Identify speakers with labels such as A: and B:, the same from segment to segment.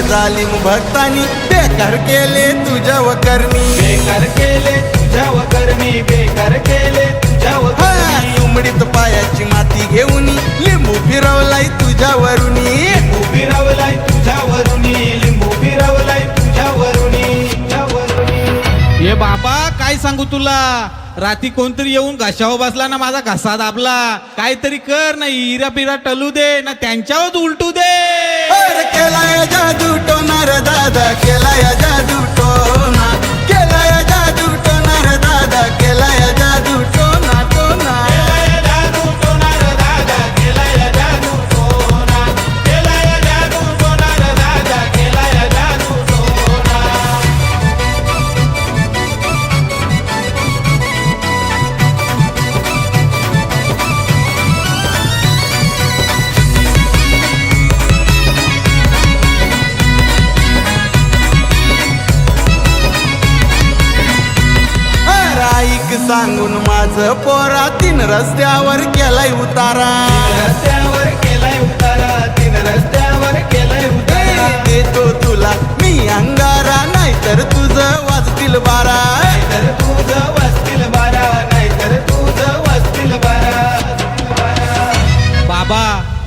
A: जालिम भक्तांनी बेकार केले तुझ्या वकरणी,
B: बेकार केले तुझ्या वकरणी, बेकार केले तुझ्या वकरणी.
A: उमडीत पायाची माती घेऊन लिंबू फिरवलाय तुझ्यावरुनी,
B: लिंबू फिरवलाय तुझ्यावरुनी, लिंबू फिरवलाय तुझ्यावरुनी, तुझ्यावरुनी.
C: ये बाबा काय सांगू तुला, रात्री कोणतरी येऊन घशावर बसला ना माझा घसा दाबला. काहीतरी कर ना, हिरा पिरा टलू दे ना, त्यांच्यावर उलटू दे.
A: अरे केलाय जादू टोनार दादा, केलाय जादू टोना, केलाय जादू टोनार दादा, केलाय जादू टोना टोना.
B: केलाय जादू टोनार दादा, केलाय जादू टोना, केलाय जादू टोनार दादा, केलाय जादू टोना.
A: राईक सांगून माझं पोरा तीन रस्त्यावर केलाय उतारा,
B: रस्त्यावर केलाय उतारा, तीन रस्त्यावर केलाय उतारा.
A: देतो तुला मी अंगारा, नाहीतर तुझं वाजतील बारा.
B: नाहीतर तुझं वाजतील बारा, नाहीतर तुझं वाजतील बारा.
C: बाबा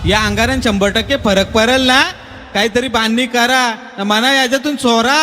C: या अंगारान 100% फरक पडेल ना, काहीतरी बांधणी करा म्हणा याच्यातून चोरा.